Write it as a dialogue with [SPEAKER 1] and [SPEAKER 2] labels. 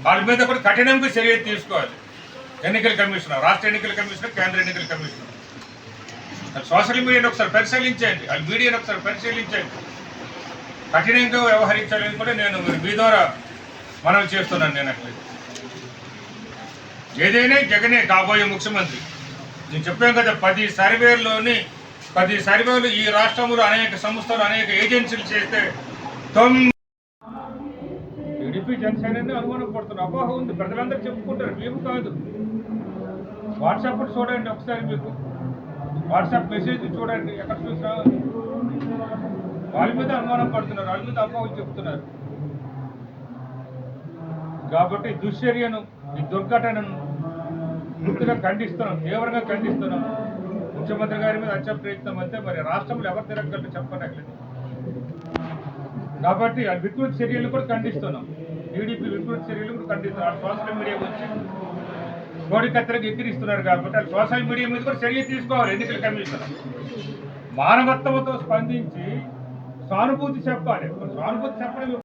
[SPEAKER 1] వాళ్ళ మీద కూడా కఠినంగా చర్య తీసుకోవాలి. ఎన్నికల కమిషనర్, రాష్ట్ర ఎన్నికల కమిషనర్, కేంద్ర ఎన్నికల కమిషనర్ సోషల్ మీడియాని ఒకసారి పరిశీలించండి, వాళ్ళ మీడియాని ఒకసారి పరిశీలించండి. కఠినంగా వ్యవహరించాలని కూడా నేను మీ ద్వారా మనం చేస్తున్నాను. నేను అట్లా ఏదైనా జగనే కాబోయే ముఖ్యమంత్రి. నేను చెప్పాను కదా, 10 సర్వేలు ఈ రాష్ట్రంలో అనేక సంస్థలు, అనేక ఏజెన్సీలు చేస్తే టీడీపీ జనసేన అనుమానం పడుతున్నారు. అపోహ ఉంది, ప్రజలందరూ చెప్పుకుంటారు, మేము కాదు. వాట్సాప్ చూడండి ఒకసారి, మీకు వాట్సాప్ మెసేజ్ చూడండి, ఎక్కడ చూసినా వాళ్ళ మీద అనుమానం పడుతున్నారు, వాళ్ళ మీద అపోహలు చెప్తున్నారు. కాబట్టి దుశ్చర్యను, ఈ దుర్ఘటనను పూర్తిగా ఖండిస్తున్నాం, తీవ్రంగా ఖండిస్తున్నాం. ముఖ్యమంత్రి గారి మీద హత్య ప్రయత్నం అంతే, మరి రాష్ట్రంలో ఎవరు తిరగలరు చెప్పనట్లేదు. కాబట్టి ఆ వికృత చర్యలు కూడా ఖండిస్తున్నాం. టీడీపీ వికృత చర్యలు కూడా ఖండిస్తున్నాం. సోషల్ మీడియా వచ్చి కోడికత్తెలకు ఎక్కిరిస్తున్నారు కాబట్టి ఆ సోషల్ మీడియా మీద కూడా చర్య తీసుకోవాలి ఎన్నికల కమిషన్. మానవత్వంతో స్పందించి సానుభూతి చెప్పాలి. సానుభూతి చెప్పడం